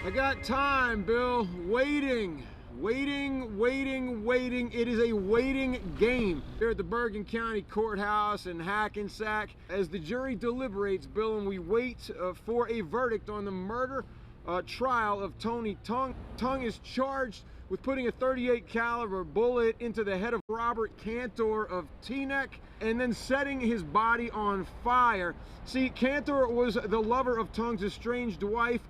I got time, Bill. Waiting. It is a waiting game here at the Bergen County Courthouse in Hackensack as the jury deliberates, Bill, and we wait for a verdict on the murder trial of Tony Tung. Tung is charged with putting a .38 caliber bullet into the head of Robert Cantor of Teaneck and then setting his body on fire. See, Cantor was the lover of Tung's estranged wife,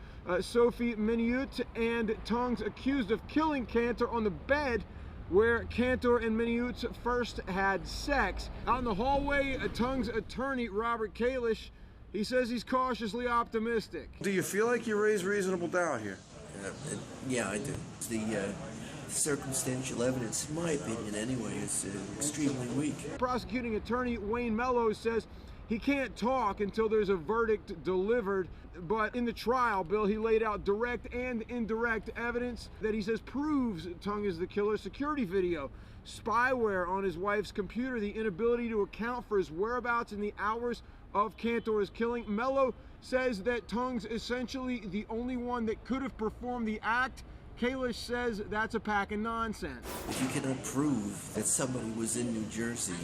Sophie Meneut, and Tung's accused of killing Cantor on the bed where Cantor and Meneut first had sex. Out in the hallway, Tung's attorney, Robert Kalisch, he says he's cautiously optimistic. Do you feel like you raised reasonable doubt here? Yeah, I do. The circumstantial evidence, in my opinion anyway, is extremely weak. Prosecuting attorney Wayne Mello says he can't talk until there's a verdict delivered, but in the trial, Bill, he laid out direct and indirect evidence that he says proves Tung is the killer. Security video, spyware on his wife's computer, the inability to account for his whereabouts in the hours of Cantor's killing. Mello says that Tung's essentially the only one that could have performed the act. Kalisch says that's a pack of nonsense. If you cannot prove that somebody was in New Jersey,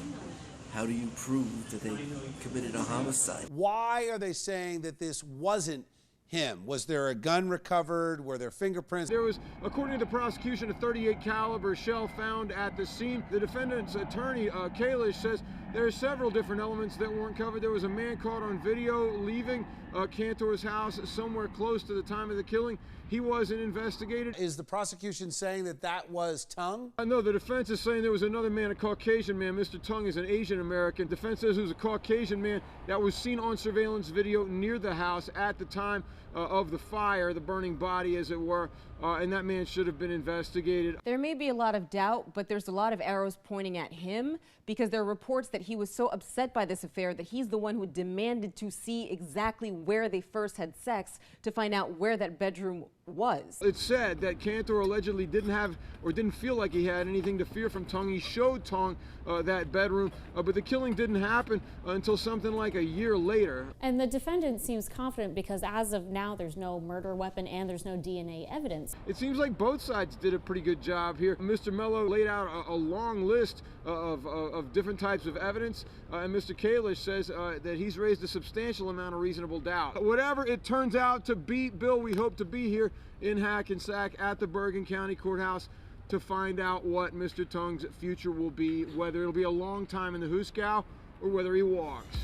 how do you prove that they committed a homicide? Why are they saying that this wasn't him? Was there a gun recovered? Were there fingerprints? There was, according to the prosecution, a .38 caliber shell found at the scene. The defendant's attorney, Kalisch, says there are several different elements that weren't covered. There was a man caught on video leaving Cantor's house somewhere close to the time of the killing. He wasn't investigated. Is the prosecution saying that that was Tung? No, the defense is saying there was another man, a Caucasian man. Mr. Tung is an Asian American. Defense says it was a Caucasian man that was seen on surveillance video near the house at the time of the fire, the burning body as it were, and that man should have been investigated. There may be a lot of doubt, but there's a lot of arrows pointing at him because there are reports that he was so upset by this affair that he's the one who demanded to see exactly where they first had sex to find out where that bedroom was. It's said that Cantor allegedly didn't have or didn't feel like he had anything to fear from Tung. He showed Tung that bedroom, but the killing didn't happen until something like a year later. And the defendant seems confident because as of now there's no murder weapon and there's no DNA evidence. It seems like both sides did a pretty good job here. Mr. Mello laid out a long list of different types of evidence, and Mr. Kalisch says that he's raised a substantial amount of reasonable doubt. Whatever it turns out to be, Bill, we hope to be here in Hackensack at the Bergen County Courthouse to find out what Mr. Tung's future will be, whether it'll be a long time in the Hooskow or whether he walks.